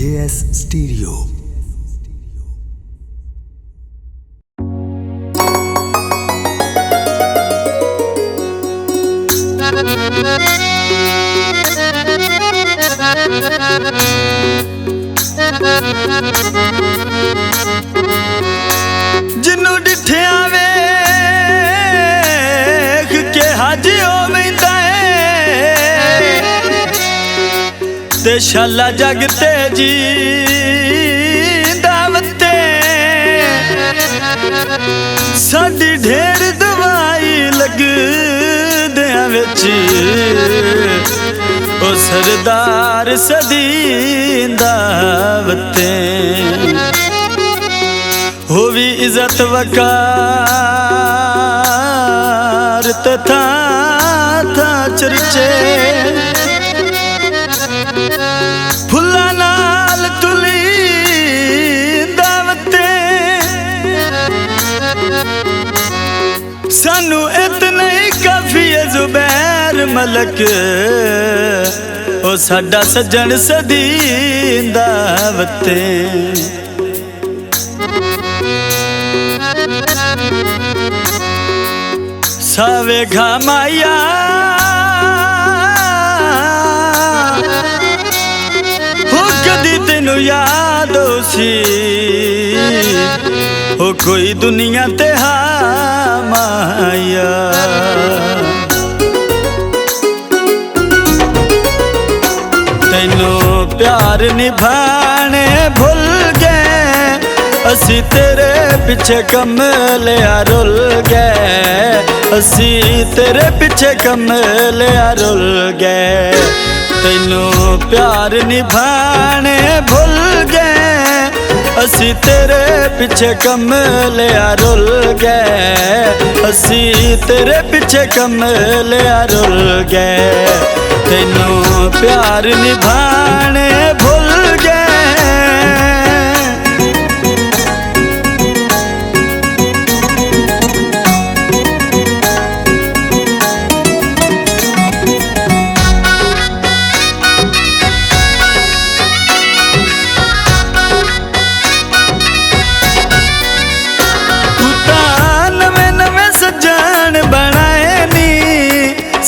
JS Stereo। Jinnu डिठिया वेख के हाजी हो वैंदा है ते शाला जग ते जी दावते साडी ढेर दवाई लगदियां विच ओ सरदार सदींदा वते हो भी इज्जत वकार ते था चर्चे फुल्ला नाल तुली दावते सानू इतना ही काफी है जुबैर मलक ओ साडा सज्जन सदींदा वते सावे घामाया हो कदी तेनू याद सी हो कोई दुनिया ते माया तेनू प्यार निभाने भूल गए असी तेरे पिछे कमलिया रुल गए असी तेरे पिछे कमलिया रुल गए तेनू प्यार निभाने भूल गए असी तेरे पिछे कमलिया रुल गए असी तेरे पिछे कमलिया रुल गए तेनू प्यार निभाने भूल गए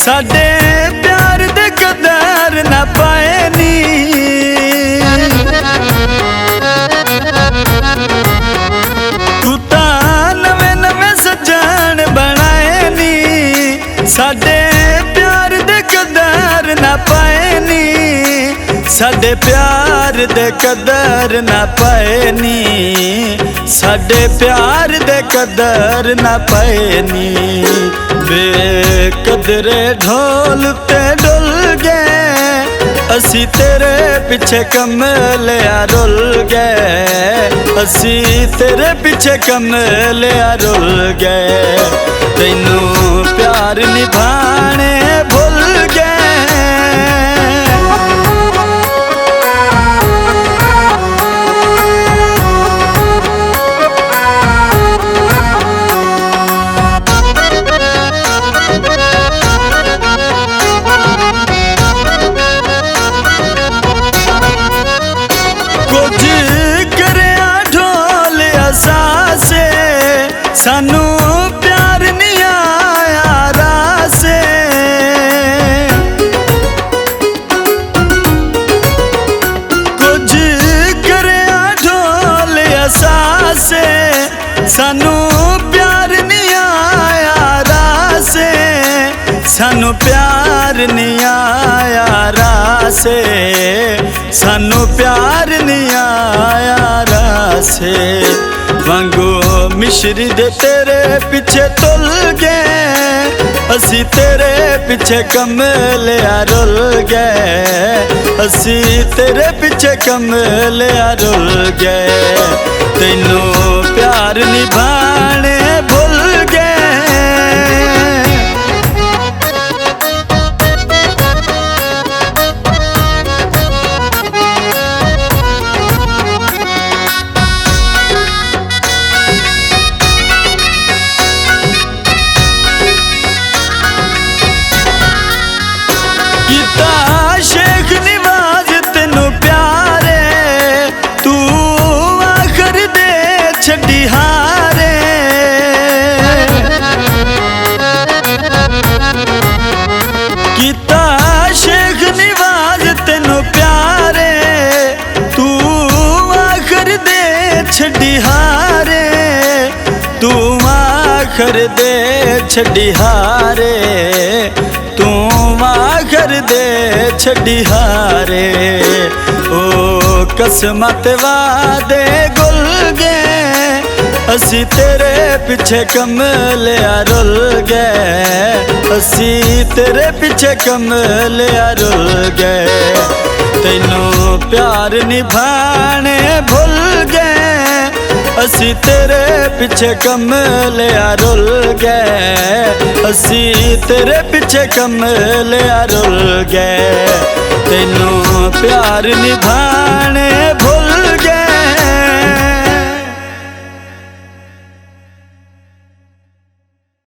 साडे प्यार दे कदर ना पाए नी तू तां नवे नवे सज्जन बनाए नी साडे प्यार दे कदर ना पाए नी साडे प्यार दे कदर ना पाए नी साडे प्यार दे कदर ना पाए नी बेकदरे ढोल ते डुल गए असी तेरे पिछे कमलिया रुल गए असी तेरे पिछे कमलिया रुल गए तेनू प्यार निभाने भूल गए सानू प्यार नहीं आया रासे कुछ करे ढोल असासे सानू प्यार नहीं आया रासे सानू प्यार नहीं आया रासे सानू प्यार नहीं आया रासे वांगो मिश्री दे तेरे पिछे तुल गए असी तेरे पिछे कमलिया रुल गए असी तेरे पिछे कमलिया रुल गए तेनू प्यार निभाने भूल गए शेख निवाज तेनू प्यारे आखर दे छड़ी हारे, तू आखर दे छड़ी हारे। ओ किस्मत वादे गुल गए, असी तेरे पिछे कमलिया रुल गए, असी तेरे पिछे कमलिया रुल गए। तैनू प्यार निभाने भुल गए, असी तेरे पिछे कमलिया रुल गए, असी तेरे पिछे कमलिया रुल गए। तैनू प्यार निभा